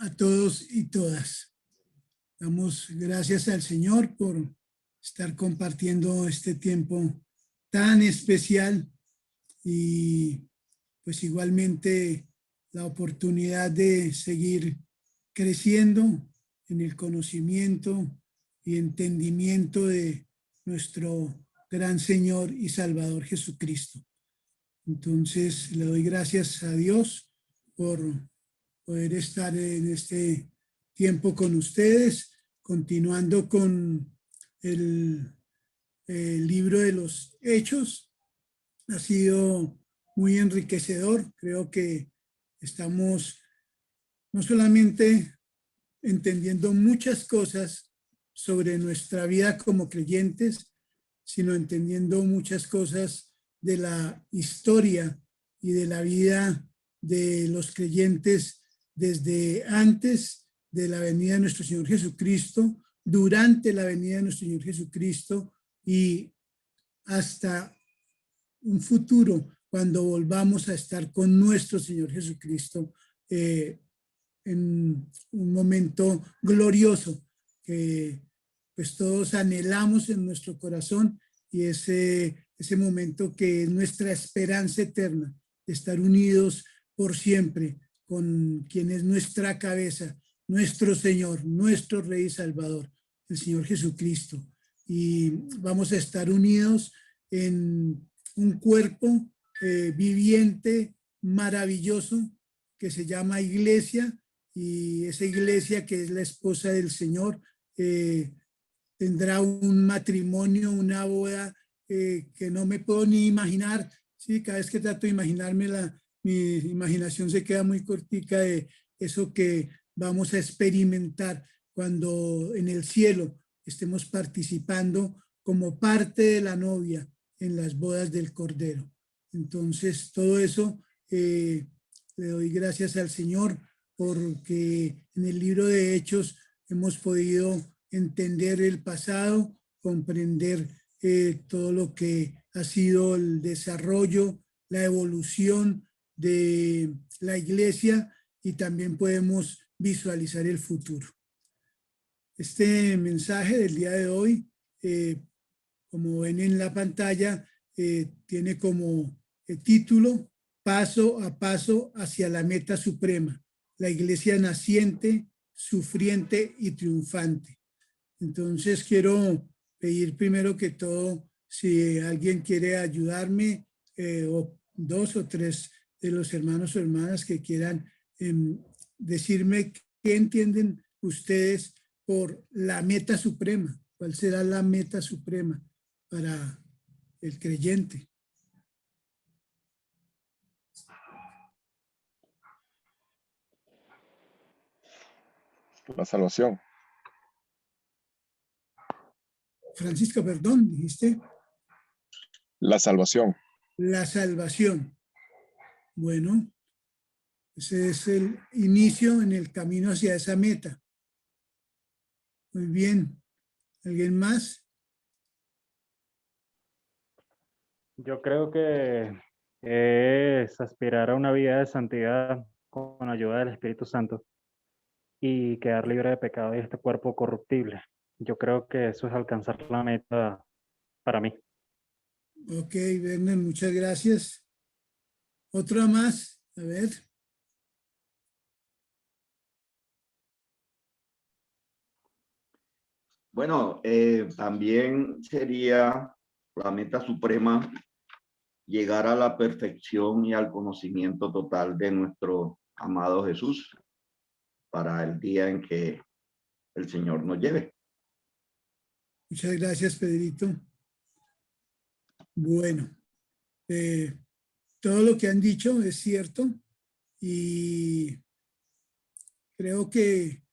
a todos y todas. Damos gracias al Señor por estar compartiendo este tiempo tan especial y pues igualmente la oportunidad de seguir creciendo en el conocimiento y entendimiento de nuestro gran Señor y Salvador Jesucristo. Entonces le doy gracias a Dios por poder estar en este tiempo con ustedes, continuando con el libro de los Hechos. Ha sido muy enriquecedor. Creo que estamos no solamente entendiendo muchas cosas sobre nuestra vida como creyentes, sino entendiendo muchas cosas de la historia y de la vida de los creyentes desde antes de la venida de nuestro Señor Jesucristo, durante la venida de nuestro Señor Jesucristo y hasta un futuro cuando volvamos a estar con nuestro Señor Jesucristo en un momento glorioso que pues todos anhelamos en nuestro corazón, y ese momento que es nuestra esperanza eterna de estar unidos por siempre con quien es nuestra cabeza, nuestro Señor, nuestro Rey y Salvador, el Señor Jesucristo. Y vamos a estar unidos en un cuerpo viviente, maravilloso, que se llama iglesia, y esa iglesia que es la esposa del Señor tendrá un matrimonio, una boda que no me puedo ni imaginar. Sí, cada vez que trato de imaginármela, mi imaginación se queda muy cortica de eso que vamos a experimentar cuando en el cielo estemos participando como parte de la novia en las bodas del Cordero. Entonces, todo eso le doy gracias al Señor, porque en el libro de Hechos hemos podido entender el pasado, comprender todo lo que ha sido el desarrollo, la evolución de la iglesia, y también podemos visualizar el futuro. Este mensaje del día de hoy, como ven en la pantalla, tiene como título Paso a paso hacia la meta suprema, la iglesia naciente, sufriente y triunfante. Entonces quiero pedir primero que todo, si alguien quiere ayudarme, o dos o tres de los hermanos o hermanas que quieran decirme qué entienden ustedes por la meta suprema. ¿Cuál será la meta suprema para el creyente? La salvación. Francisco, perdón, dijiste. La salvación. La salvación. Bueno, ese es el inicio en el camino hacia esa meta. Muy bien. ¿Alguien más? Yo creo que es aspirar a una vida de santidad con ayuda del Espíritu Santo y quedar libre de pecado y este cuerpo corruptible. Yo creo que eso es alcanzar la meta para mí. Ok, Werner, muchas gracias. ¿Otra más? A ver. Bueno, también sería la meta suprema llegar a la perfección y al conocimiento total de nuestro amado Jesús para el día en que el Señor nos lleve. Muchas gracias, Pedrito. Bueno, todo lo que han dicho es cierto, y creo que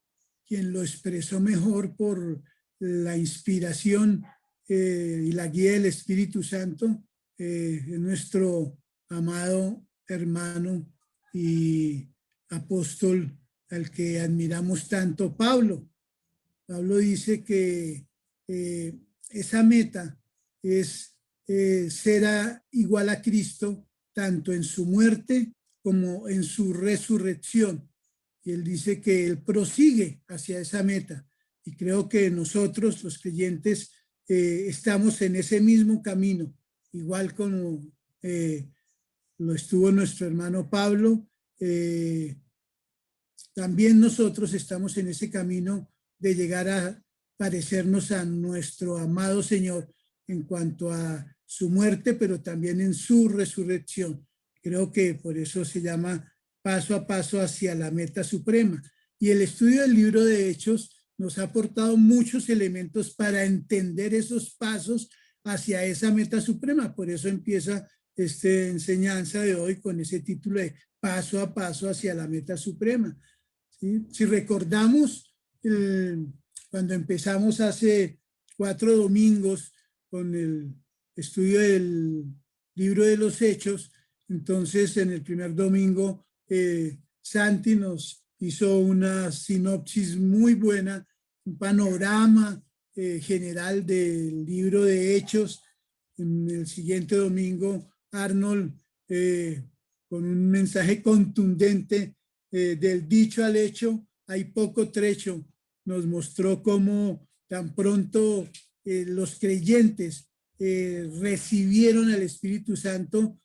quien lo expresó mejor por la inspiración y la guía del Espíritu Santo es nuestro amado hermano y apóstol al que admiramos tanto, Pablo. Pablo dice que esa meta es ser igual a Cristo tanto en su muerte como en su resurrección. y él dice que él prosigue hacia esa meta. Y creo que nosotros, los creyentes, estamos en ese mismo camino, igual como lo estuvo nuestro hermano Pablo. También nosotros estamos en ese camino de llegar a parecernos a nuestro amado Señor en cuanto a su muerte, pero también en su resurrección. Creo que por eso se llama paso a paso hacia la meta suprema. Y el estudio del libro de Hechos nos ha aportado muchos elementos para entender esos pasos hacia esa meta suprema. Por eso empieza esta enseñanza de hoy con ese título de paso a paso hacia la meta suprema. ¿Sí? Si recordamos, cuando empezamos hace 4 domingos con el estudio del libro de los Hechos, entonces en el primer domingo Santi nos hizo una sinopsis muy buena, un panorama general del libro de Hechos. En el siguiente domingo, Arnold, con un mensaje contundente del dicho al hecho, hay poco trecho, nos mostró cómo tan pronto los creyentes recibieron el Espíritu Santo,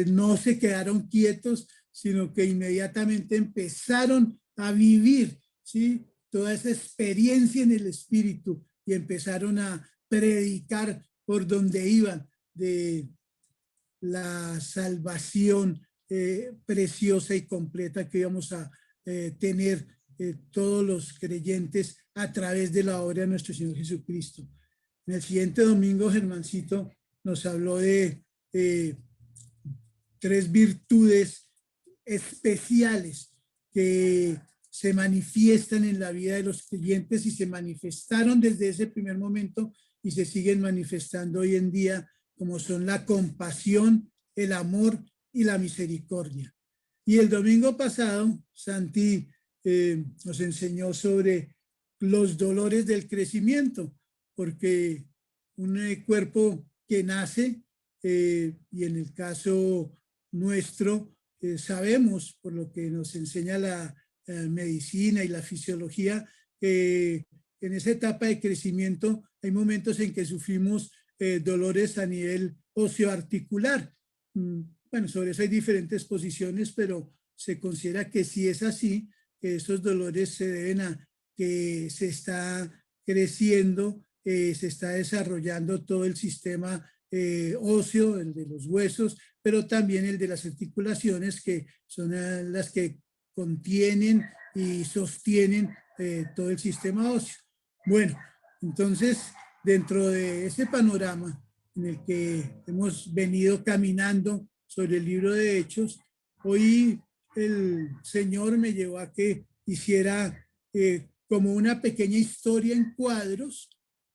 no se quedaron quietos, sino que inmediatamente empezaron a vivir, ¿sí?, toda esa experiencia en el Espíritu y empezaron a predicar por donde iban de la salvación preciosa y completa que íbamos a tener todos los creyentes a través de la obra de nuestro Señor Jesucristo. En el siguiente domingo, Germancito nos habló de 3 virtudes especiales que se manifiestan en la vida de los creyentes y se manifestaron desde ese primer momento y se siguen manifestando hoy en día, como son la compasión, el amor y la misericordia. Y el domingo pasado, Santi nos enseñó sobre los dolores del crecimiento, porque un cuerpo que nace, y en el caso nuestro, sabemos, por lo que nos enseña la medicina y la fisiología, que en esa etapa de crecimiento hay momentos en que sufrimos dolores a nivel osteoarticular. Bueno, sobre eso hay diferentes posiciones, pero se considera que si es así, que esos dolores se deben a que se está creciendo, se está desarrollando todo el sistema óseo, el de los huesos, pero también el de las articulaciones, que son las que contienen y sostienen todo el sistema óseo. Bueno, entonces, dentro de ese panorama en el que hemos venido caminando sobre el libro de Hechos, hoy el Señor me llevó a que hiciera como una pequeña historia en cuadros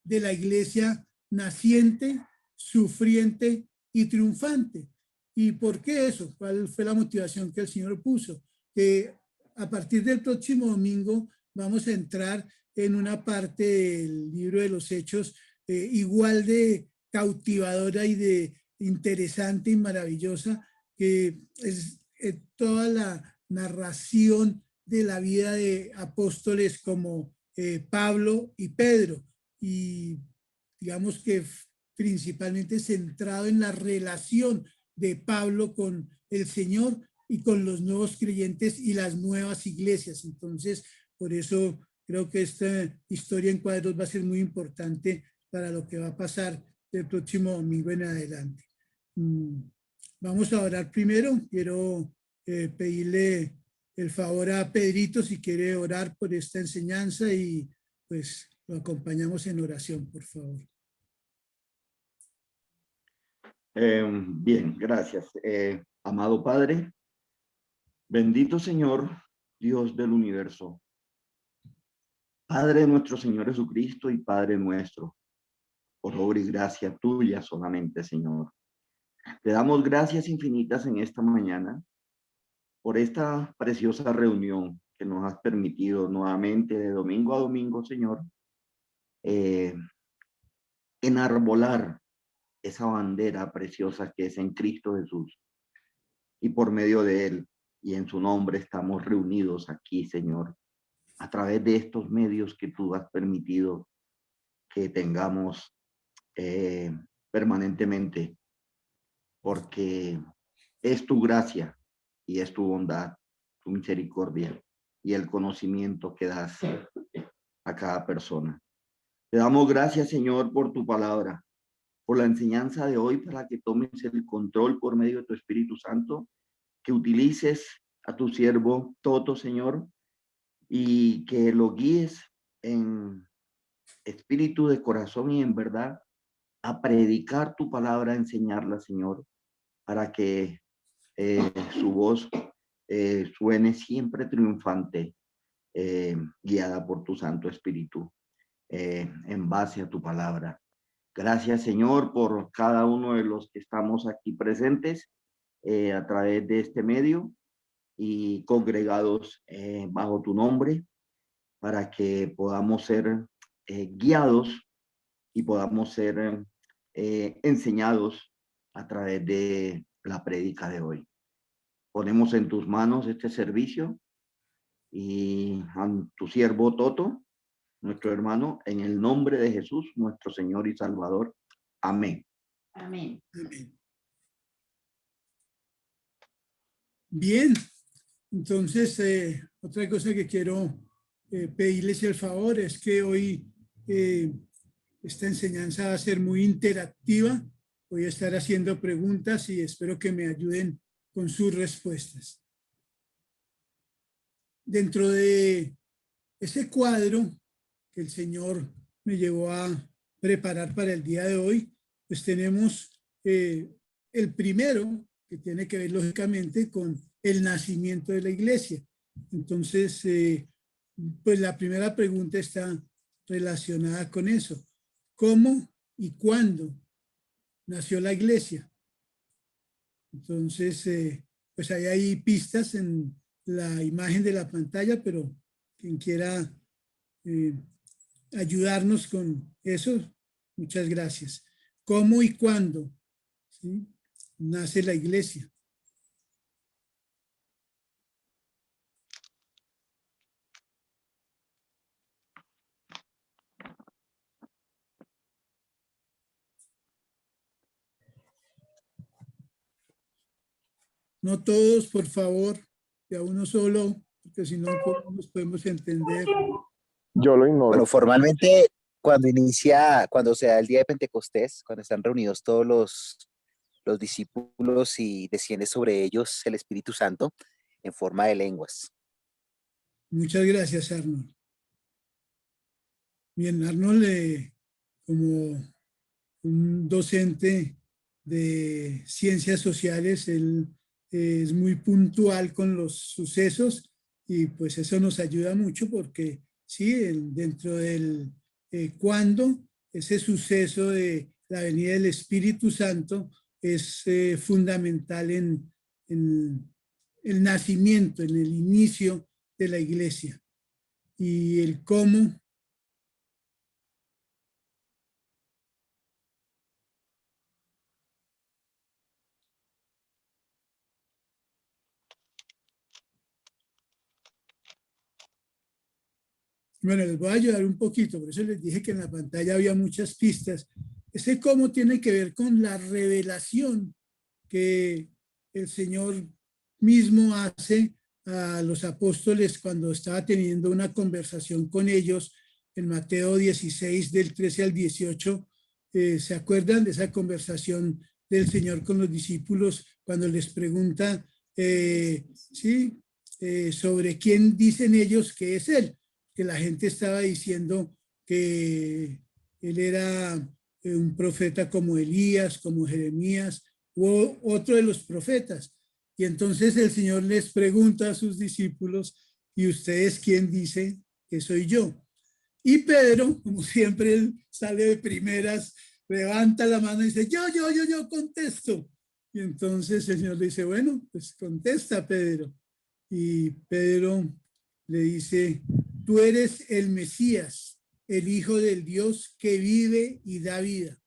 de la iglesia naciente, sufriente y triunfante. ¿Y por qué eso? ¿Cuál fue la motivación que el Señor puso? Que a partir del próximo domingo vamos a entrar en una parte del libro de los Hechos igual de cautivadora y de interesante y maravillosa, que es toda la narración de la vida de apóstoles como Pablo y Pedro, y digamos que principalmente centrado en la relación de Pablo con el Señor y con los nuevos creyentes y las nuevas iglesias. Entonces, por eso creo que esta historia en cuadros va a ser muy importante para lo que va a pasar el próximo domingo en adelante. Vamos a orar primero. Quiero pedirle el favor a Pedrito si quiere orar por esta enseñanza y pues lo acompañamos en oración, por favor. Bien, gracias. Amado Padre, bendito Señor, Dios del universo, Padre de nuestro Señor Jesucristo y Padre nuestro, por obra y gracia tuya solamente, Señor. Te damos gracias infinitas en esta mañana por esta preciosa reunión que nos has permitido nuevamente de domingo a domingo, Señor, enarbolar esa bandera preciosa que es en Cristo Jesús y por medio de él y en su nombre estamos reunidos aquí, Señor, a través de estos medios que tú has permitido que tengamos permanentemente, porque es tu gracia y es tu bondad, tu misericordia y el conocimiento que das a cada persona. Te damos gracias, Señor, por tu palabra, por la enseñanza de hoy, para que tomes el control por medio de tu Espíritu Santo, que utilices a tu siervo Toto, Señor, y que lo guíes en espíritu, de corazón y en verdad a predicar tu palabra, a enseñarla, Señor, para que su voz suene siempre triunfante, guiada por tu Santo Espíritu, en base a tu palabra. Gracias, Señor, por cada uno de los que estamos aquí presentes a través de este medio y congregados bajo tu nombre, para que podamos ser guiados y podamos ser enseñados a través de la prédica de hoy. Ponemos en tus manos este servicio y a tu siervo Toto, nuestro hermano, en el nombre de Jesús, nuestro Señor y Salvador. Amén. Amén. Amén. Bien, entonces otra cosa que quiero pedirles el favor es que hoy esta enseñanza va a ser muy interactiva. Voy a estar haciendo preguntas y espero que me ayuden con sus respuestas. Dentro de ese cuadro que el Señor me llevó a preparar para el día de hoy, pues tenemos el primero, que tiene que ver lógicamente con el nacimiento de la iglesia. Entonces, pues la primera pregunta está relacionada con eso. ¿Cómo y cuándo nació la iglesia? Entonces, pues hay pistas en la imagen de la pantalla, pero quien quiera ayudarnos con eso, muchas gracias. ¿Cómo y cuándo, ¿sí?, nace la iglesia? No todos, por favor, que a uno solo, porque si no nos podemos entender. Yo lo ignoro. Bueno, formalmente cuando se da el día de Pentecostés, cuando están reunidos todos los discípulos y desciende sobre ellos el Espíritu Santo en forma de lenguas. Muchas gracias, Arnold. Bien, Arnold, como un docente de ciencias sociales, él es muy puntual con los sucesos y pues eso nos ayuda mucho porque sí, dentro del cuándo, ese suceso de la venida del Espíritu Santo es fundamental en el nacimiento, en el inicio de la iglesia. Y el cómo, bueno, les voy a ayudar un poquito, por eso les dije que en la pantalla había muchas pistas. Ese cómo tiene que ver con la revelación que el Señor mismo hace a los apóstoles cuando estaba teniendo una conversación con ellos en Mateo 16, del 13 al 18. ¿Se acuerdan de esa conversación del Señor con los discípulos cuando les pregunta sobre quién dicen ellos que es Él? Que la gente estaba diciendo que Él era un profeta como Elías, como Jeremías, u otro de los profetas. Y entonces el Señor les pregunta a sus discípulos, ¿y ustedes quién dice que soy yo? Y Pedro, como siempre, él sale de primeras, levanta la mano y dice, yo contesto. Y entonces el Señor le dice, bueno, pues contesta, Pedro. Y Pedro le dice, tú eres el Mesías, el Hijo del Dios que vive y da vida.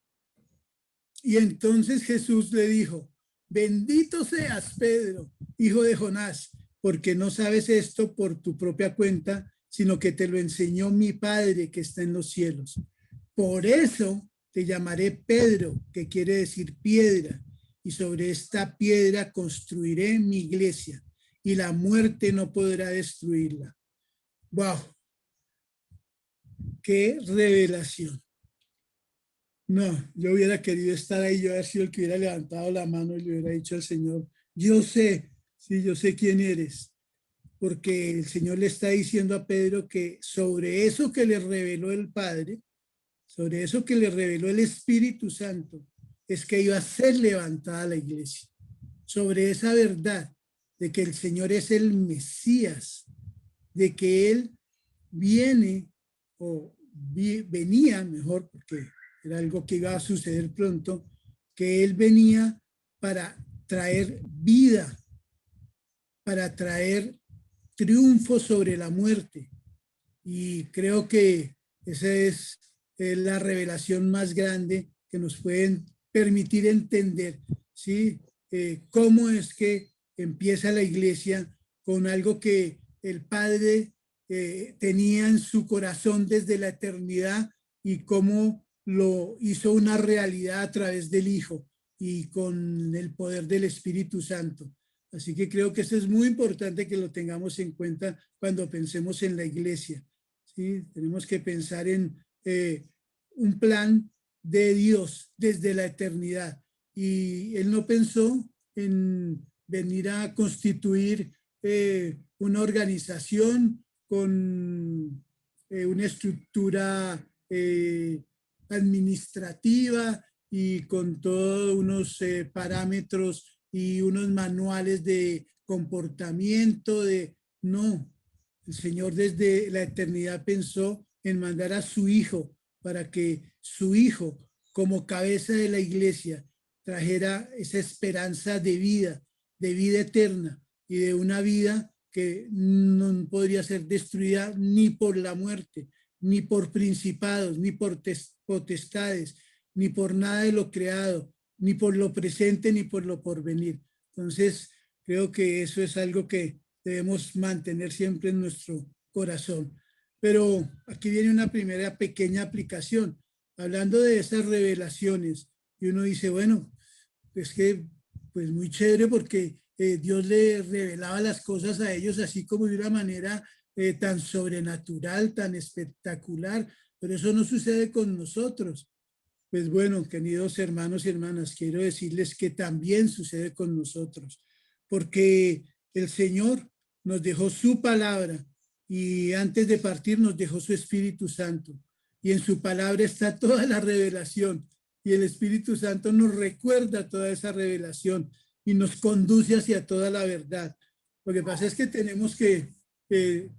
Y entonces Jesús le dijo, bendito seas, Pedro, hijo de Jonás, porque no sabes esto por tu propia cuenta, sino que te lo enseñó mi Padre que está en los cielos. Por eso te llamaré Pedro, que quiere decir piedra, y sobre esta piedra construiré mi iglesia, y la muerte no podrá destruirla. ¡Wow! ¡Qué revelación! No, yo hubiera querido estar ahí, yo hubiera sido el que hubiera levantado la mano y le hubiera dicho al Señor, yo sé, sí, yo sé quién eres, porque el Señor le está diciendo a Pedro que sobre eso que le reveló el Padre, sobre eso que le reveló el Espíritu Santo, es que iba a ser levantada la iglesia. Sobre esa verdad de que el Señor es el Mesías, de que Él viene o venía, mejor, porque era algo que iba a suceder pronto, que Él venía para traer vida, para traer triunfo sobre la muerte. Y creo que esa es la revelación más grande que nos pueden permitir entender, ¿sí? Cómo es que empieza la iglesia con algo que el Padre tenía en su corazón desde la eternidad y cómo lo hizo una realidad a través del Hijo y con el poder del Espíritu Santo. Así que creo que eso es muy importante que lo tengamos en cuenta cuando pensemos en la iglesia. ¿Sí? Tenemos que pensar en un plan de Dios desde la eternidad. Y Él no pensó en venir a constituir una organización con una estructura administrativa y con todos unos parámetros y unos manuales de comportamiento. No, el Señor desde la eternidad pensó en mandar a su Hijo para que su Hijo, como cabeza de la iglesia, trajera esa esperanza de vida eterna y de una vida que no podría ser destruida ni por la muerte, ni por principados, ni por potestades, ni por nada de lo creado, ni por lo presente, ni por lo porvenir. Entonces, creo que eso es algo que debemos mantener siempre en nuestro corazón. Pero aquí viene una primera pequeña aplicación, hablando de esas revelaciones. Y uno dice, bueno, es que, pues muy chévere porque Dios le revelaba las cosas a ellos así como de una manera tan sobrenatural, tan espectacular, pero eso no sucede con nosotros. Pues bueno, queridos hermanos y hermanas, quiero decirles que también sucede con nosotros, porque el Señor nos dejó su palabra y antes de partir nos dejó su Espíritu Santo. Y en su palabra está toda la revelación y el Espíritu Santo nos recuerda toda esa revelación y nos conduce hacia toda la verdad. Lo que pasa es que tenemos que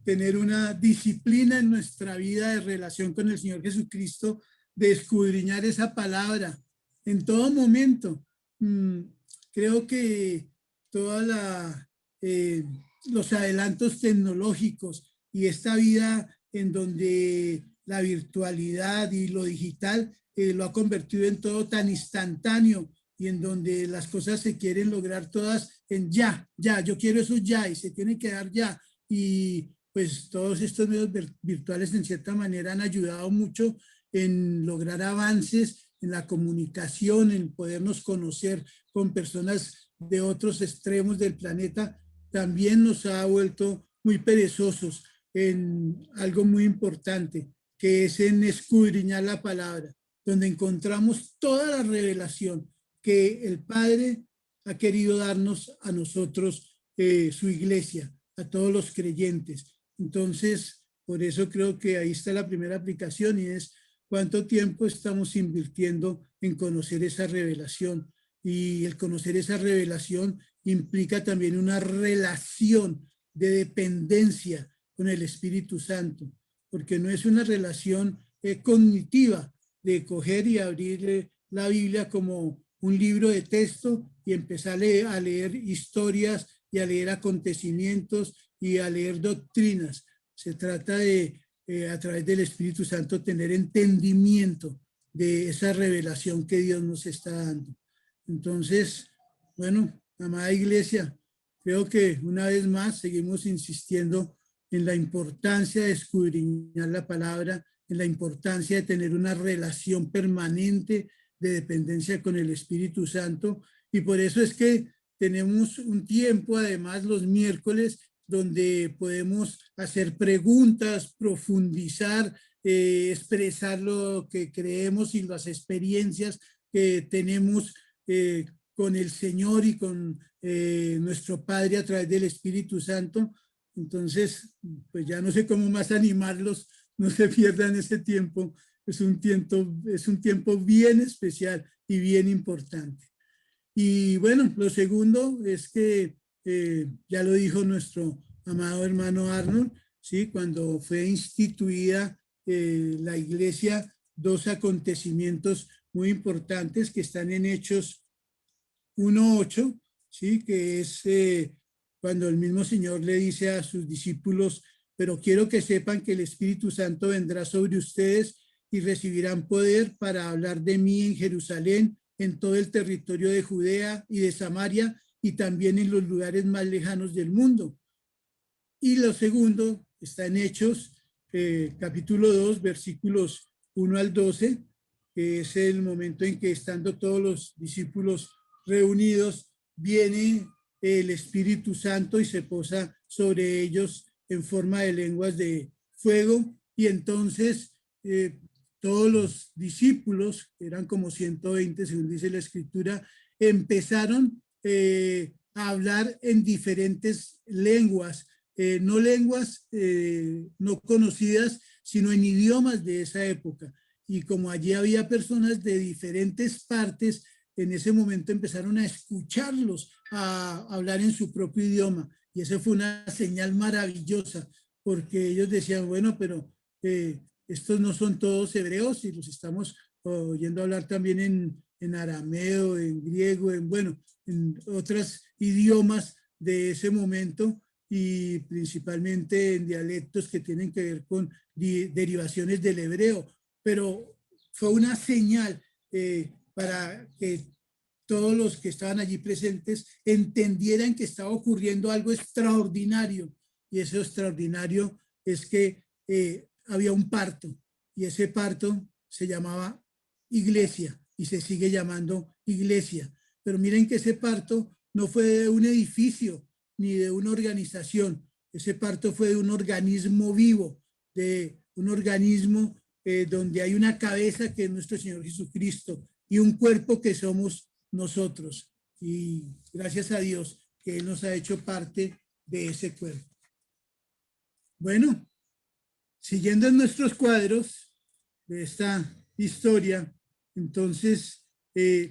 tener una disciplina en nuestra vida de relación con el Señor Jesucristo, de escudriñar esa palabra en todo momento. Creo que toda los adelantos tecnológicos y esta vida en donde la virtualidad y lo digital lo ha convertido en todo tan instantáneo y en donde las cosas se quieren lograr todas en ya, yo quiero eso ya y se tiene que dar ya. Y pues todos estos medios virtuales en cierta manera han ayudado mucho en lograr avances en la comunicación, en podernos conocer con personas de otros extremos del planeta. También nos ha vuelto muy perezosos en algo muy importante, que es en escudriñar la palabra, donde encontramos toda la revelación que el Padre ha querido darnos a nosotros, su iglesia, a todos los creyentes. Entonces, por eso creo que ahí está la primera aplicación y es cuánto tiempo estamos invirtiendo en conocer esa revelación. Y el conocer esa revelación implica también una relación de dependencia con el Espíritu Santo, porque no es una relación cognitiva de coger y abrir la Biblia como un libro de texto y empezar a leer historias y a leer acontecimientos y a leer doctrinas. Se trata de, a través del Espíritu Santo, tener entendimiento de esa revelación que Dios nos está dando. Entonces, bueno, amada iglesia, creo que una vez más seguimos insistiendo en la importancia de escudriñar la palabra, en la importancia de tener una relación permanente de dependencia con el Espíritu Santo. Y por eso es que tenemos un tiempo, además, los miércoles, donde podemos hacer preguntas, profundizar, expresar lo que creemos y las experiencias que tenemos con el Señor y con nuestro Padre a través del Espíritu Santo. Entonces, pues ya no sé cómo más animarlos, no se pierdan ese tiempo. Es un tiempo bien especial y bien importante. Y bueno, lo segundo es que ya lo dijo nuestro amado hermano Arnold, ¿sí? Cuando fue instituida la iglesia, dos acontecimientos muy importantes que están en Hechos 1:8, ¿sí? Que es cuando el mismo Señor le dice a sus discípulos, pero quiero que sepan que el Espíritu Santo vendrá sobre ustedes y recibirán poder para hablar de mí en Jerusalén, en todo el territorio de Judea y de Samaria y también en los lugares más lejanos del mundo. Y lo segundo está en Hechos, capítulo 2, versículos 1 al 12, que es el momento en que estando todos los discípulos reunidos, viene el Espíritu Santo y se posa sobre ellos en forma de lenguas de fuego. Y entonces todos los discípulos, que eran como 120 según dice la Escritura, empezaron a hablar en diferentes lenguas, no lenguas no conocidas, sino en idiomas de esa época. Y como allí había personas de diferentes partes, en ese momento empezaron a escucharlos, a hablar en su propio idioma. Y eso fue una señal maravillosa, porque ellos decían, bueno, pero estos no son todos hebreos y los estamos oyendo hablar también en arameo, en griego, en otros idiomas de ese momento y principalmente en dialectos que tienen que ver con derivaciones del hebreo. Pero fue una señal para que todos los que estaban allí presentes entendieran que estaba ocurriendo algo extraordinario. Y eso extraordinario es que había un parto y ese parto se llamaba iglesia y se sigue llamando iglesia. Pero miren que ese parto no fue de un edificio ni de una organización. Ese parto fue de un organismo vivo, de un organismo donde hay una cabeza que es nuestro Señor Jesucristo y un cuerpo que somos nosotros. Y gracias a Dios que Él nos ha hecho parte de ese cuerpo. Bueno, siguiendo en nuestros cuadros de esta historia, entonces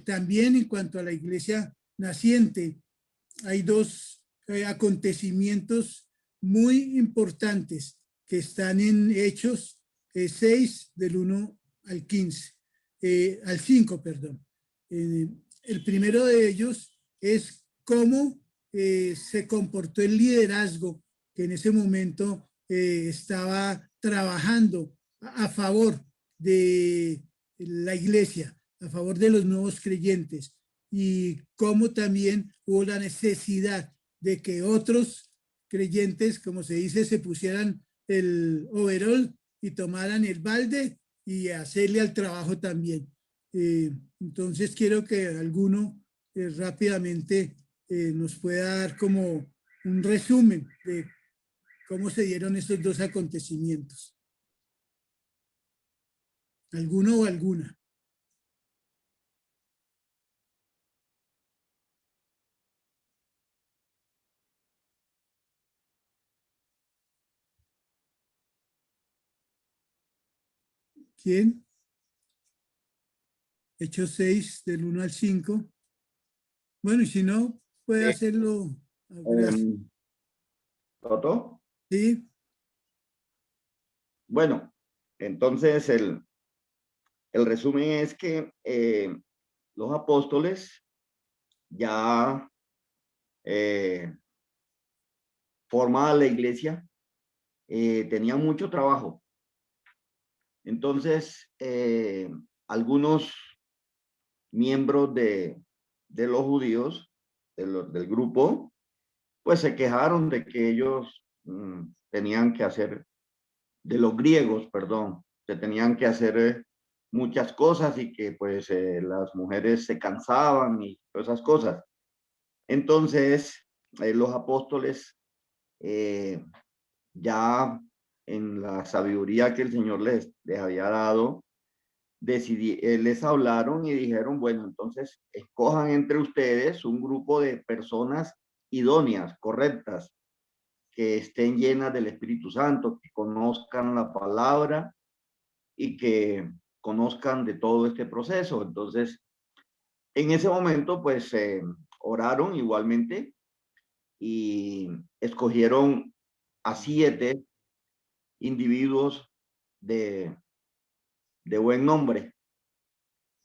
también en cuanto a la iglesia naciente, hay dos acontecimientos muy importantes que están en Hechos 6 del 1 al 15, al 5, perdón. El primero de ellos es cómo se comportó el liderazgo que en ese momento estaba trabajando a favor de la iglesia, a favor de los nuevos creyentes, y cómo también hubo la necesidad de que otros creyentes, como se dice, se pusieran el overol y tomaran el balde y hacerle al trabajo también. Entonces quiero que alguno rápidamente nos pueda dar como un resumen de cómo se dieron estos dos acontecimientos. ¿Alguno o alguna? ¿Quién? Hechos 6 del 1 al 5. Bueno, y si no, puede hacerlo. ¿Toto? Sí. Bueno, entonces el resumen es que los apóstoles ya formada la iglesia, tenían mucho trabajo. Entonces, algunos miembros de los judíos, del grupo, pues se quejaron de que ellos tenían que hacer, de los griegos, perdón, se tenían que hacer muchas cosas y que pues las mujeres se cansaban y todas esas cosas. Entonces, los apóstoles ya en la sabiduría que el Señor les había dado, les hablaron y dijeron, bueno, entonces escojan entre ustedes un grupo de personas idóneas, correctas, que estén llenas del Espíritu Santo, que conozcan la palabra y que conozcan de todo este proceso. Entonces, en ese momento, pues oraron igualmente y escogieron a 7 individuos de buen nombre.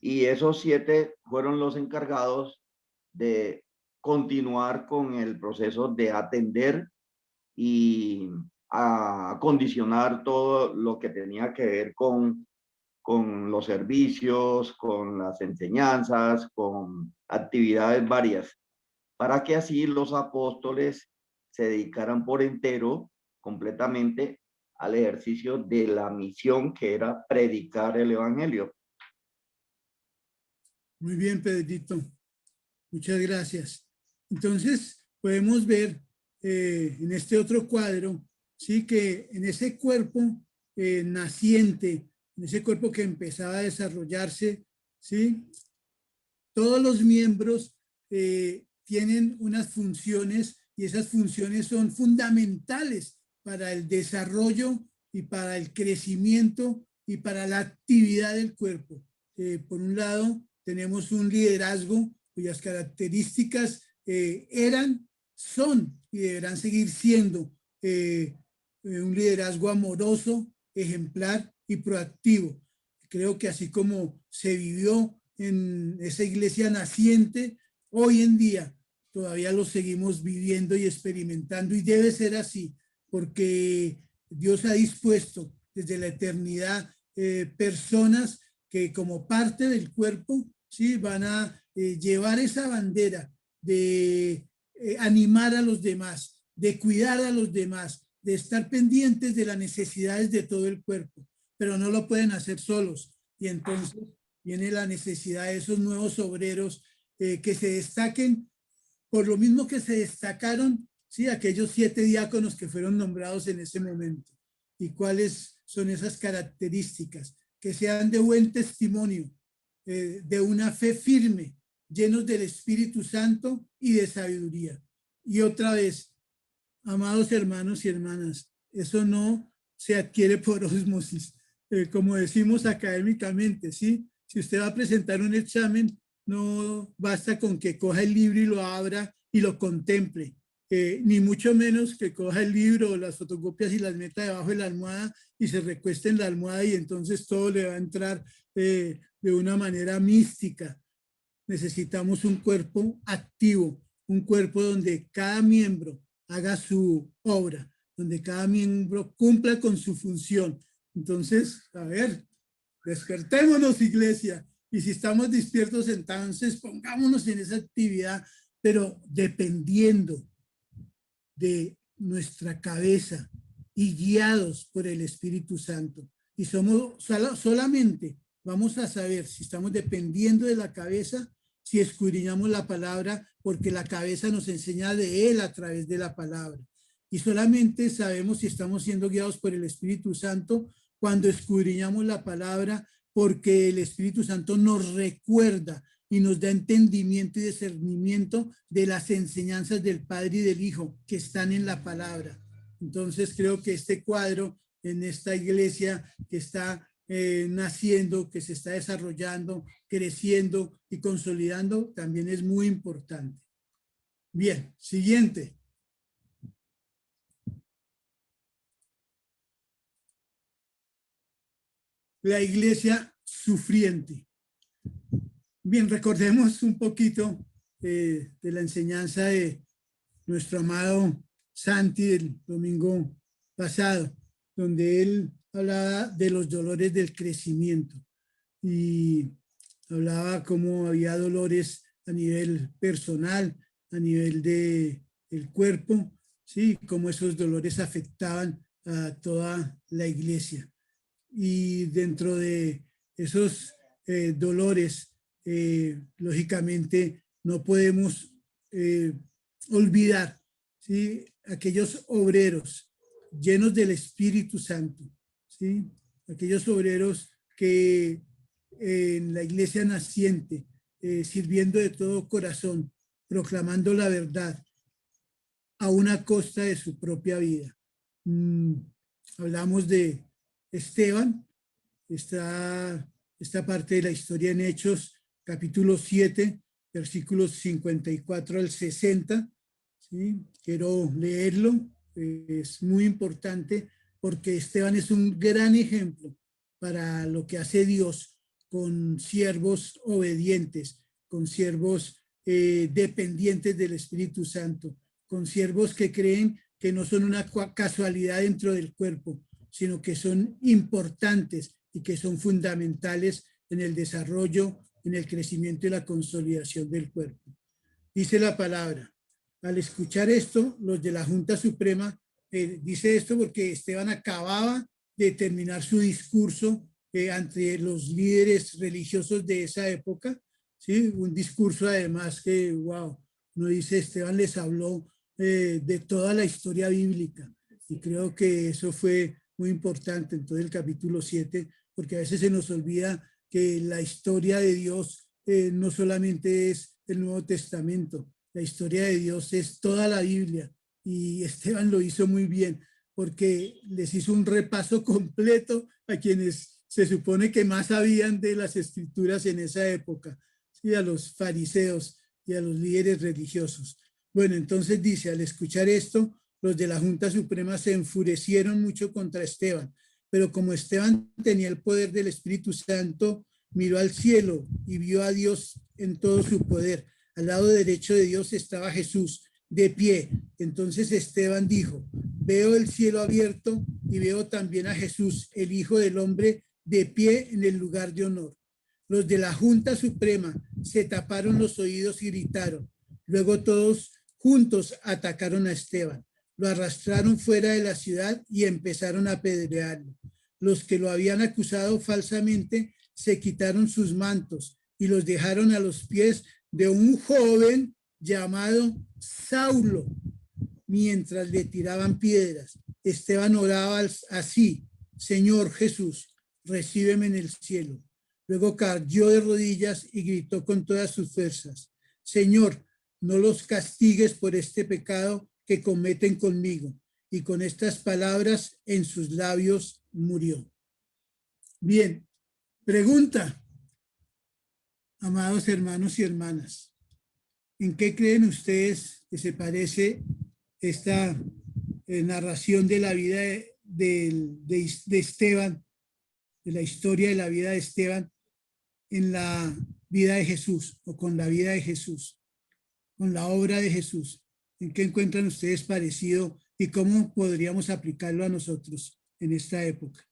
Y esos 7 fueron los encargados de continuar con el proceso de atender y a acondicionar todo lo que tenía que ver con los servicios, con las enseñanzas, con actividades varias, para que así los apóstoles se dedicaran por entero, completamente, al ejercicio de la misión que era predicar el evangelio. Muy bien, Pedrito. Muchas gracias. Entonces, podemos ver en este otro cuadro, sí, que en ese cuerpo naciente, en ese cuerpo que empezaba a desarrollarse, sí, todos los miembros tienen unas funciones y esas funciones son fundamentales para el desarrollo y para el crecimiento y para la actividad del cuerpo. Por un lado, tenemos un liderazgo cuyas características son y deberán seguir siendo un liderazgo amoroso, ejemplar y proactivo. Creo que así como se vivió en esa iglesia naciente, hoy en día todavía lo seguimos viviendo y experimentando, y debe ser así, porque Dios ha dispuesto desde la eternidad personas que como parte del cuerpo, ¿sí?, van a llevar esa bandera de animar a los demás, de cuidar a los demás, de estar pendientes de las necesidades de todo el cuerpo, pero no lo pueden hacer solos. Y entonces viene la necesidad de esos nuevos obreros que se destaquen por lo mismo que se destacaron, ¿sí?, aquellos 7 diáconos que fueron nombrados en ese momento. ¿Y cuáles son esas características? Que sean de buen testimonio, de una fe firme, llenos del Espíritu Santo y de sabiduría. Y otra vez, amados hermanos y hermanas, eso no se adquiere por ósmosis, como decimos académicamente, ¿sí? Si usted va a presentar un examen, no basta con que coja el libro y lo abra y lo contemple, ni mucho menos que coja el libro o las fotocopias y las meta debajo de la almohada y se recueste en la almohada y entonces todo le va a entrar de una manera mística. Necesitamos un cuerpo activo, un cuerpo donde cada miembro haga su obra, donde cada miembro cumpla con su función. Entonces, a ver, despertémonos, iglesia, y si estamos despiertos, entonces pongámonos en esa actividad, pero dependiendo de nuestra cabeza y guiados por el Espíritu Santo. Y solamente vamos a saber si estamos dependiendo de la cabeza, si escudriñamos la palabra, porque la cabeza nos enseña de él a través de la palabra. Y solamente sabemos si estamos siendo guiados por el Espíritu Santo cuando escudriñamos la palabra, porque el Espíritu Santo nos recuerda y nos da entendimiento y discernimiento de las enseñanzas del Padre y del Hijo que están en la palabra. Entonces creo que este cuadro en esta iglesia que está naciendo, que se está desarrollando, creciendo y consolidando, también es muy importante. Bien, siguiente. La iglesia sufriente. Bien, recordemos un poquito de la enseñanza de nuestro amado Santi del domingo pasado, donde él hablaba de los dolores del crecimiento y hablaba cómo había dolores a nivel personal, a nivel de el cuerpo, ¿sí? Cómo esos dolores afectaban a toda la iglesia. Y dentro de esos dolores, lógicamente no podemos olvidar, ¿sí? Aquellos obreros llenos del Espíritu Santo, ¿sí? Aquellos obreros que en la iglesia naciente, sirviendo de todo corazón, proclamando la verdad a una costa de su propia vida. Hablamos de Esteban, esta parte de la historia en Hechos, capítulo 7, versículos 54 al 60. ¿Sí? Quiero leerlo, es muy importante porque Esteban es un gran ejemplo para lo que hace Dios con siervos obedientes, con siervos dependientes del Espíritu Santo, con siervos que creen que no son una casualidad dentro del cuerpo, sino que son importantes y que son fundamentales en el desarrollo, en el crecimiento y la consolidación del cuerpo. Dice la palabra. Al escuchar esto, los de la Junta Suprema, dice esto porque Esteban acababa de terminar su discurso ante los líderes religiosos de esa época, ¿sí? Un discurso además que, wow, no dice, Esteban les habló de toda la historia bíblica, y creo que eso fue muy importante en todo el capítulo 7, porque a veces se nos olvida que la historia de Dios no solamente es el Nuevo Testamento, la historia de Dios es toda la Biblia, y Esteban lo hizo muy bien, porque les hizo un repaso completo a quienes se supone que más sabían de las escrituras en esa época, ¿sí? A los fariseos y a los líderes religiosos. Bueno, entonces dice, al escuchar esto, los de la Junta Suprema se enfurecieron mucho contra Esteban, pero como Esteban tenía el poder del Espíritu Santo, miró al cielo y vio a Dios en todo su poder. Al lado derecho de Dios estaba Jesús, de pie. Entonces Esteban dijo, veo el cielo abierto y veo también a Jesús, el Hijo del Hombre, de pie en el lugar de honor. Los de la Junta Suprema se taparon los oídos y gritaron. Luego todos juntos atacaron a Esteban. Lo arrastraron fuera de la ciudad y empezaron a apedrearlo. Los que lo habían acusado falsamente se quitaron sus mantos y los dejaron a los pies de un joven llamado Saulo, mientras le tiraban piedras. Esteban oraba así, Señor Jesús, recíbeme en el cielo. Luego cayó de rodillas y gritó con todas sus fuerzas, Señor, no los castigues por este pecado que cometen conmigo. Y con estas palabras en sus labios murió. Bien, pregunta, amados hermanos y hermanas, ¿en qué creen ustedes que se parece esta narración de la vida de Esteban, de la historia de la vida de Esteban en la vida de Jesús, o con la vida de Jesús, con la obra de Jesús? ¿En qué encuentran ustedes parecido y cómo podríamos aplicarlo a nosotros en esta época?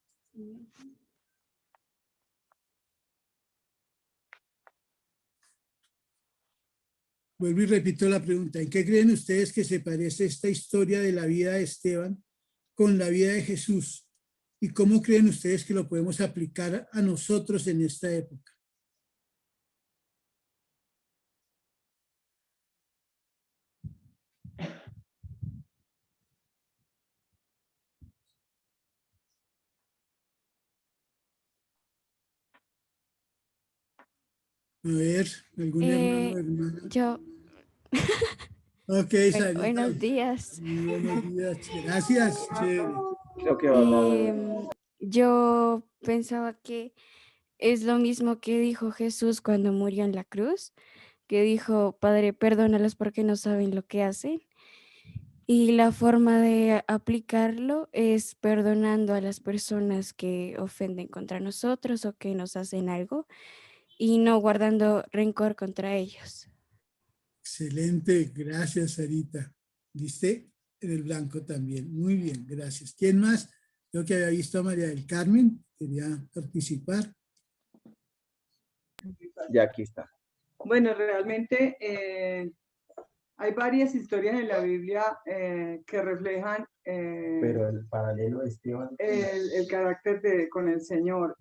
Vuelvo y repito la pregunta. ¿En qué creen ustedes que se parece esta historia de la vida de Esteban con la vida de Jesús? ¿Y cómo creen ustedes que lo podemos aplicar a nosotros en esta época? A ver, ¿algún hermano o hermana? Yo, Ok, Sarita. buenos días. Buenos días. Gracias. Chévere. Creo que va a hablar. Yo pensaba que es lo mismo que dijo Jesús cuando murió en la cruz, que dijo, Padre, perdónalos porque no saben lo que hacen. Y la forma de aplicarlo es perdonando a las personas que ofenden contra nosotros o que nos hacen algo y no guardando rencor contra ellos. Excelente. Gracias, Sarita. Diste en el blanco también. Muy bien, gracias. ¿Quién más? Yo que había visto a María del Carmen. Quería participar. Ya aquí está. Bueno, realmente Hay varias historias en la Biblia que reflejan Pero el paralelo de Esteban. el carácter con el Señor.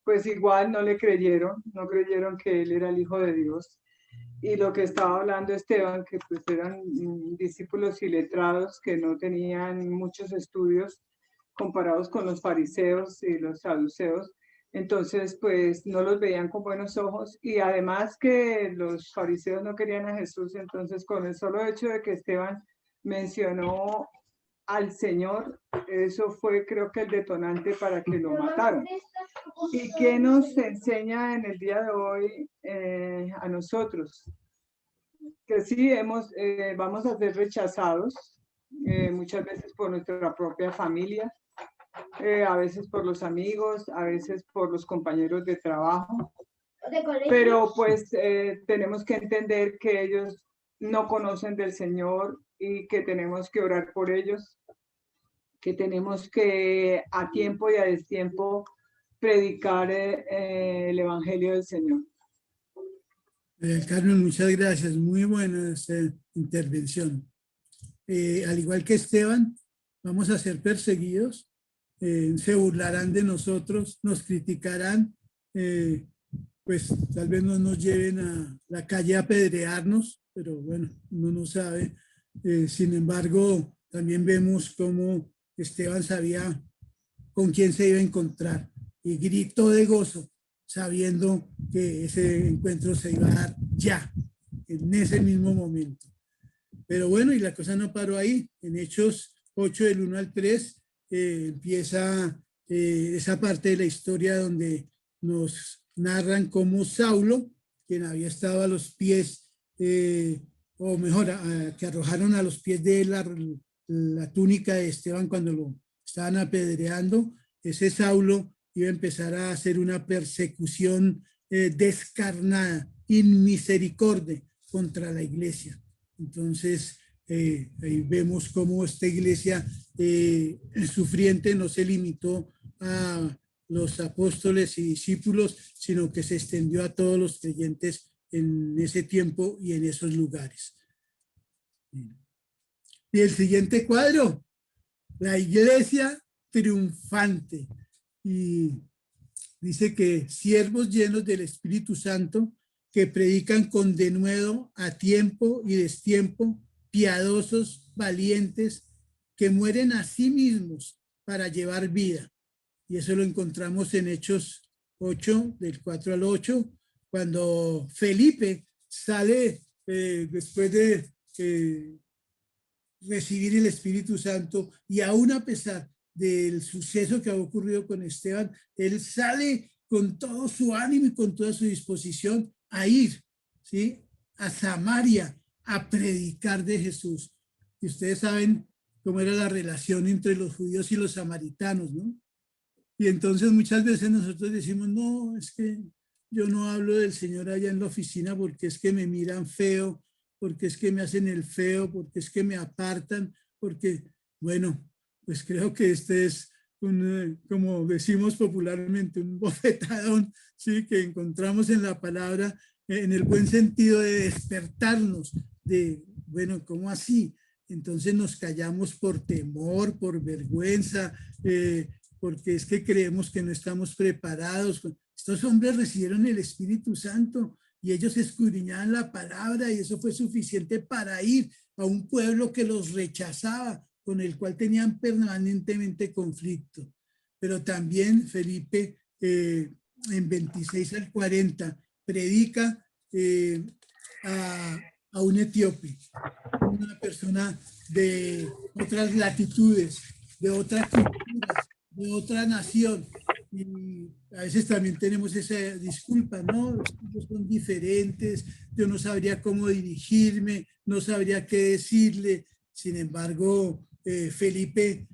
Pues igual no le creyeron, no creyeron que él era el Hijo de Dios. Y lo que estaba hablando Esteban, que pues eran discípulos iletrados que no tenían muchos estudios comparados con los fariseos y los saduceos, entonces pues no los veían con buenos ojos, y además que los fariseos no querían a Jesús. Entonces con el solo hecho de que Esteban mencionó al Señor, eso fue, creo que, el detonante para que lo mataron. ¿Y qué nos enseña en el día de hoy a nosotros? Que sí, vamos a ser rechazados muchas veces por nuestra propia familia, a veces por los amigos, a veces por los compañeros de trabajo, pero pues tenemos que entender que ellos no conocen del Señor y que tenemos que orar por ellos, que tenemos que a tiempo y a destiempo predicar el Evangelio del Señor. Carmen, muchas gracias. Muy buena esta intervención. Al igual que Esteban, vamos a ser perseguidos, se burlarán de nosotros, nos criticarán, pues tal vez no nos lleven a la calle a apedrearnos, pero bueno, uno no sabe. Sin embargo, también vemos cómo Esteban sabía con quién se iba a encontrar y gritó de gozo, sabiendo que ese encuentro se iba a dar ya, en ese mismo momento. Pero bueno, y la cosa no paró ahí. En Hechos 8, del 1 al 3, empieza esa parte de la historia donde nos narran cómo Saulo, quien había estado a los pies, o mejor, que arrojaron a los pies de la túnica de Esteban cuando lo estaban apedreando, ese Saulo iba a empezar a hacer una persecución descarnada, inmisericordia contra la iglesia. Entonces, ahí vemos cómo esta iglesia sufriente no se limitó a los apóstoles y discípulos, sino que se extendió a todos los creyentes en ese tiempo y en esos lugares. Y el siguiente cuadro, la iglesia triunfante. Y dice que siervos llenos del Espíritu Santo que predican con denuedo a tiempo y destiempo, piadosos, valientes, que mueren a sí mismos para llevar vida. Y eso lo encontramos en Hechos 8, del 4 al 8, cuando Felipe sale después de recibir el Espíritu Santo, y aún a pesar del suceso que ha ocurrido con Esteban, él sale con todo su ánimo y con toda su disposición a ir, ¿sí?, a Samaria a predicar de Jesús. Y ustedes saben cómo era la relación entre los judíos y los samaritanos, ¿no? Y entonces muchas veces nosotros decimos, no, es que yo no hablo del Señor allá en la oficina porque es que me miran feo, porque es que me hacen el feo, porque es que me apartan, porque, bueno, pues creo que este es como decimos popularmente, un bofetadón, ¿sí?, que encontramos en la palabra, en el buen sentido de despertarnos, de, bueno, ¿cómo así? Entonces nos callamos por temor, por vergüenza, porque es que creemos que no estamos preparados. Estos hombres recibieron el Espíritu Santo y ellos escudriñaban la palabra, y eso fue suficiente para ir a un pueblo que los rechazaba, con el cual tenían permanentemente conflicto. Pero también Felipe, en 26 al 40, predica a un etíope, una persona de otras latitudes, de otra cultura, de otra nación. Y a veces también tenemos esa disculpa, ¿no? Los son diferentes, yo no sabría cómo dirigirme, no sabría qué decirle. Sin embargo, Felipe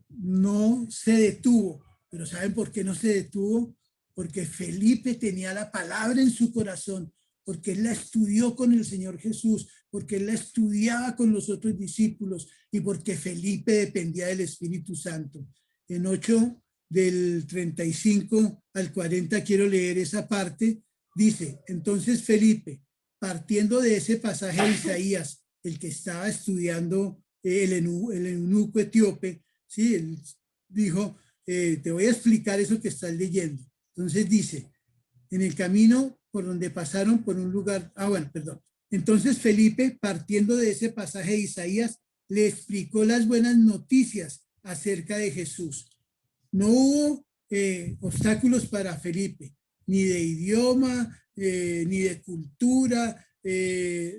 no se detuvo. Pero ¿saben por qué no se detuvo? Porque Felipe tenía la palabra en su corazón, porque él la estudió con el Señor Jesús, porque él la estudiaba con los otros discípulos, y porque Felipe dependía del Espíritu Santo. En 8, del 35 al 40, quiero leer esa parte. Dice, entonces Felipe, partiendo de ese pasaje de Isaías, el que estaba estudiando el eunuco etíope, ¿sí? Él dijo, te voy a explicar eso que estás leyendo. Entonces dice, en el camino por donde pasaron por un lugar, Entonces Felipe, partiendo de ese pasaje de Isaías, le explicó las buenas noticias acerca de Jesús. No hubo obstáculos para Felipe, ni de idioma, ni de cultura,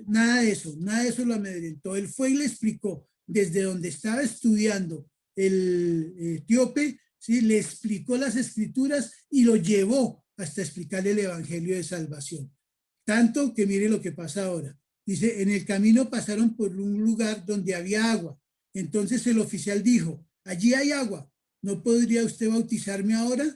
nada de eso lo amedrentó. Él fue y le explicó desde donde estaba estudiando el etíope, ¿sí? Le explicó las escrituras y lo llevó hasta explicarle el evangelio de salvación. Tanto que mire lo que pasa ahora. Dice, en el camino pasaron por un lugar donde había agua. Entonces el oficial dijo, allí hay agua, ¿no podría usted bautizarme ahora?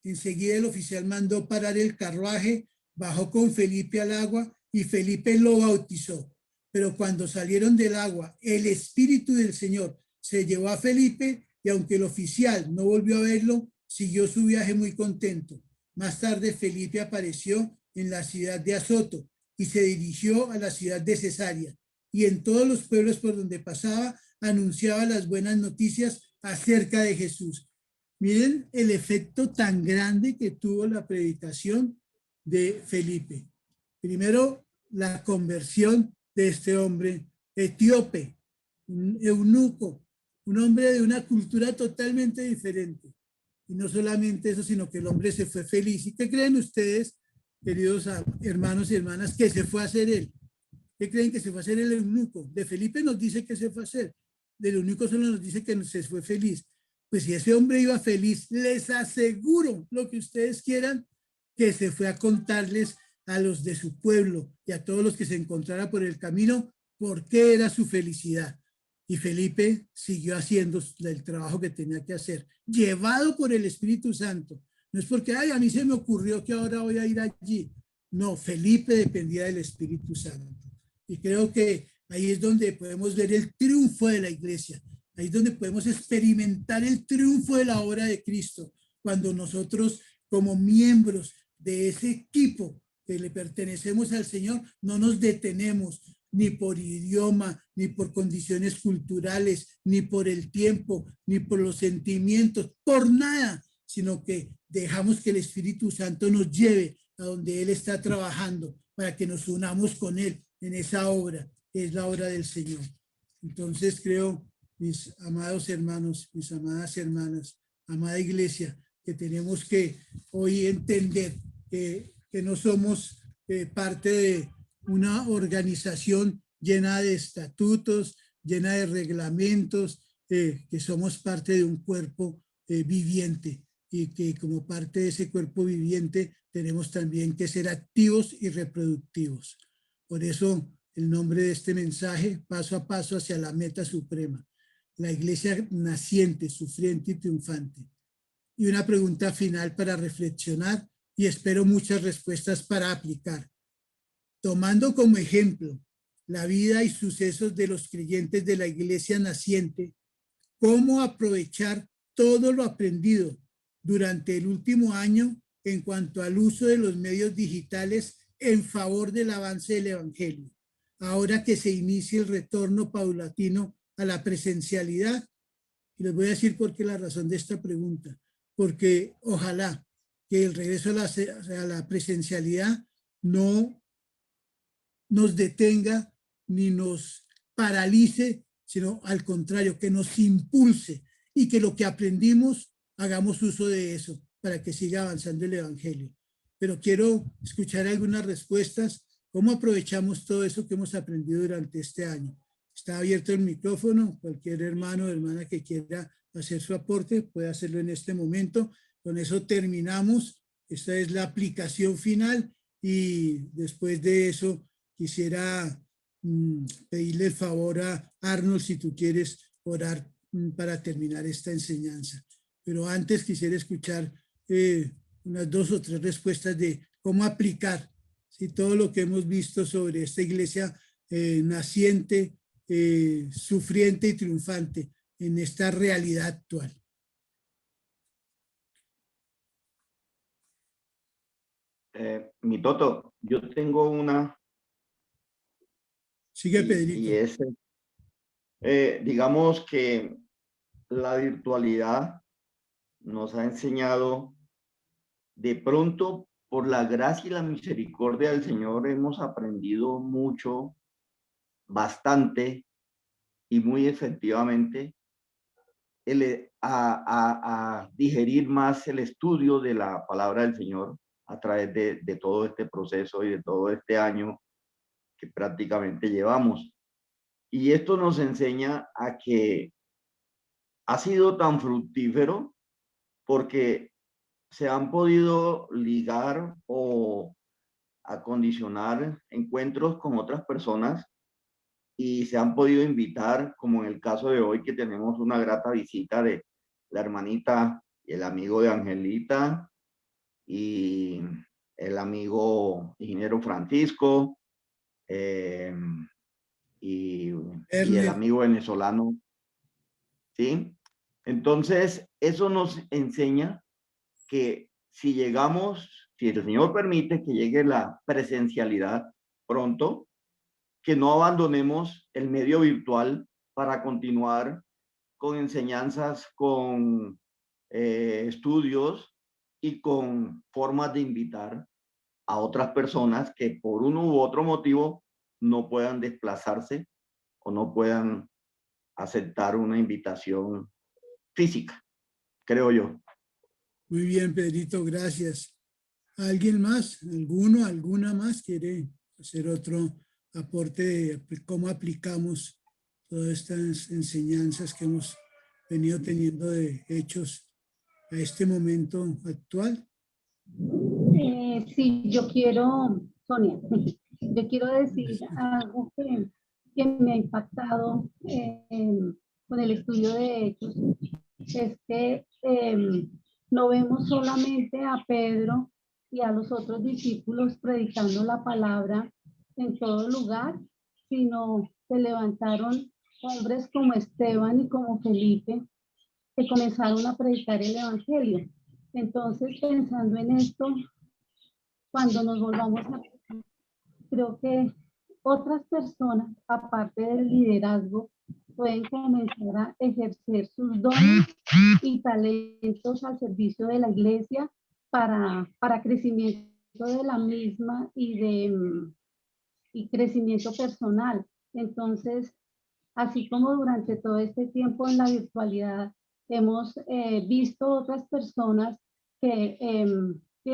Enseguida el oficial mandó parar el carruaje, bajó con Felipe al agua y Felipe lo bautizó. Pero cuando salieron del agua, el Espíritu del Señor se llevó a Felipe y aunque el oficial no volvió a verlo, siguió su viaje muy contento. Más tarde Felipe apareció en la ciudad de Azoto y se dirigió a la ciudad de Cesarea. Y en todos los pueblos por donde pasaba, anunciaba las buenas noticias acerca de Jesús. Miren el efecto tan grande que tuvo la predicación de Felipe. Primero, la conversión de este hombre etíope, un eunuco, un hombre de una cultura totalmente diferente. Y no solamente eso, sino que el hombre se fue feliz. ¿Y qué creen ustedes, queridos hermanos y hermanas, que se fue a hacer él? ¿Qué creen que se fue a hacer el eunuco? De Felipe nos dice que se fue a hacer. Del eunuco solo nos dice que se fue feliz. Pues si ese hombre iba feliz, les aseguro lo que ustedes quieran, que se fue a contarles a los de su pueblo y a todos los que se encontrara por el camino por qué era su felicidad. Y Felipe siguió haciendo el trabajo que tenía que hacer, llevado por el Espíritu Santo. No es porque, ay, a mí se me ocurrió que ahora voy a ir allí. No, Felipe dependía del Espíritu Santo. Y creo que ahí es donde podemos ver el triunfo de la iglesia. Ahí es donde podemos experimentar el triunfo de la obra de Cristo. Cuando nosotros, como miembros de ese equipo que le pertenecemos al Señor, no nos detenemos ni por idioma, ni por condiciones culturales, ni por el tiempo, ni por los sentimientos, por nada, sino que dejamos que el Espíritu Santo nos lleve a donde Él está trabajando para que nos unamos con Él en esa obra, que es la obra del Señor. Entonces creo, mis amados hermanos, mis amadas hermanas, amada iglesia, que tenemos que hoy entender que no somos parte de una organización llena de estatutos, llena de reglamentos, que somos parte de un cuerpo viviente y que como parte de ese cuerpo viviente tenemos también que ser activos y reproductivos. Por eso el nombre de este mensaje, paso a paso hacia la meta suprema, la iglesia naciente, sufriente y triunfante. Y una pregunta final para reflexionar y espero muchas respuestas para aplicar. Tomando como ejemplo la vida y sucesos de los creyentes de la iglesia naciente, ¿cómo aprovechar todo lo aprendido durante el último año en cuanto al uso de los medios digitales en favor del avance del evangelio? Ahora que se inicia el retorno paulatino a la presencialidad, y les voy a decir por qué la razón de esta pregunta, porque ojalá que el regreso a la presencialidad no nos detenga ni nos paralice, sino al contrario, que nos impulse y que lo que aprendimos hagamos uso de eso para que siga avanzando el evangelio. Pero quiero escuchar algunas respuestas. ¿Cómo aprovechamos todo eso que hemos aprendido durante este año? Está abierto el micrófono. Cualquier hermano o hermana que quiera hacer su aporte puede hacerlo en este momento. Con eso terminamos. Esta es la aplicación final y después de eso quisiera pedirle el favor a Arnold si tú quieres orar para terminar esta enseñanza. Pero antes quisiera escuchar unas 2 o 3 respuestas de cómo aplicar todo lo que hemos visto sobre esta iglesia naciente, sufriente y triunfante en esta realidad actual. Mi Toto, yo tengo una Sigue, Y Pedrito. digamos que la virtualidad nos ha enseñado, de pronto, por la gracia y la misericordia del Señor, hemos aprendido mucho, bastante y muy efectivamente a digerir más el estudio de la palabra del Señor a través de todo este proceso y de todo este año que prácticamente llevamos. Y esto nos enseña a que ha sido tan fructífero porque se han podido ligar o acondicionar encuentros con otras personas y se han podido invitar, como en el caso de hoy que tenemos una grata visita de la hermanita y el amigo de Angelita y el amigo ingeniero Francisco y el amigo venezolano, ¿sí? Entonces, eso nos enseña que si llegamos, si el Señor permite que llegue la presencialidad pronto, que no abandonemos el medio virtual para continuar con enseñanzas, con estudios y con formas de invitar a otras personas que por uno u otro motivo no puedan desplazarse o no puedan aceptar una invitación física, creo yo. Muy bien, Pedrito, gracias. ¿Alguien más? ¿Alguno, alguna más quiere hacer otro aporte de cómo aplicamos todas estas enseñanzas que hemos venido teniendo de hechos a este momento actual? Sí, yo quiero, Sonia, yo quiero decir algo que me ha impactado con el estudio de hechos, es que no vemos solamente a Pedro y a los otros discípulos predicando la palabra en todo lugar, sino se levantaron hombres como Esteban y como Felipe que comenzaron a predicar el evangelio. Entonces, pensando en esto, cuando nos volvamos a... Creo que otras personas, aparte del liderazgo, pueden comenzar a ejercer sus dones y talentos al servicio de la iglesia para crecimiento de la misma y crecimiento personal. Entonces, así como durante todo este tiempo en la virtualidad hemos visto otras personas que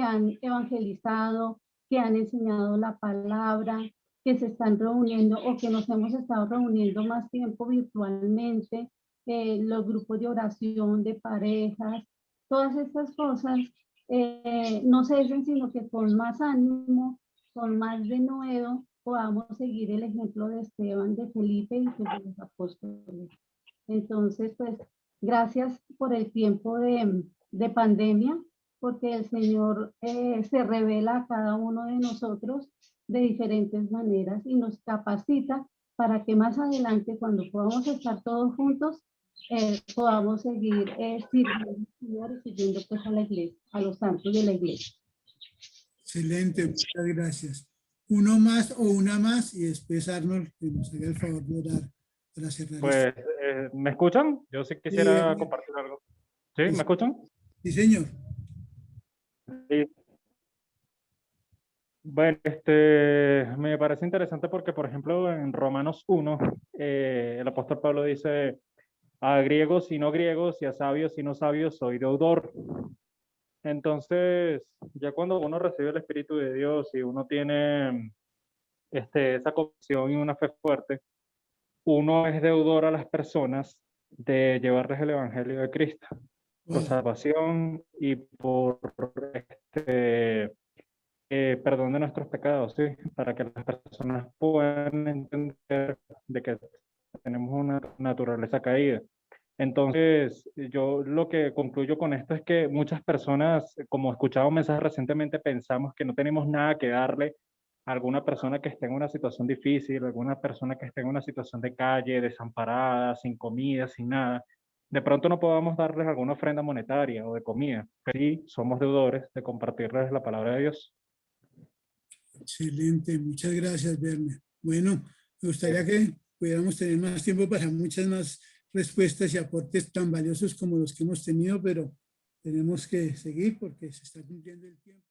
han evangelizado, que han enseñado la palabra, que se están reuniendo o que nos hemos estado reuniendo más tiempo virtualmente, los grupos de oración de parejas, todas estas cosas no cesen, sino que con más ánimo, con más denuedo, podamos seguir el ejemplo de Esteban, de Felipe y de los apóstoles. Entonces, pues, gracias por el tiempo de pandemia, porque el Señor se revela a cada uno de nosotros de diferentes maneras y nos capacita para que más adelante, cuando podamos estar todos juntos, podamos seguir sirviendo al Señor y sirviendo pues a la iglesia, a los santos de la iglesia. Excelente, muchas gracias. Uno más o una más y después Arnold, que nos haga el favor de orar para cerrar Pues, esto. ¿me escuchan? Yo sí quisiera Sí, compartir algo. ¿Sí? sí. ¿Me escuchan? Sí, señor. Sí. Bueno, me parece interesante porque, por ejemplo, en Romanos 1, el apóstol Pablo dice, a griegos y no griegos, y a sabios y no sabios, soy deudor. Entonces, ya cuando uno recibe el Espíritu de Dios y uno tiene esa convicción y una fe fuerte, uno es deudor a las personas de llevarles el Evangelio de Cristo, por salvación y por perdón de nuestros pecados, ¿sí? Para que las personas puedan entender de que tenemos una naturaleza caída. Entonces, yo lo que concluyo con esto es que muchas personas, como escuchaba un mensaje recientemente, pensamos que no tenemos nada que darle a alguna persona que esté en una situación difícil, alguna persona que esté en una situación de calle, desamparada, sin comida, sin nada. De pronto no podamos darles alguna ofrenda monetaria o de comida, pero sí somos deudores de compartirles la palabra de Dios. Excelente, muchas gracias, Werner. Bueno, Me gustaría que pudiéramos tener más tiempo para muchas más respuestas y aportes tan valiosos como los que hemos tenido, pero tenemos que seguir porque se está cumpliendo el tiempo.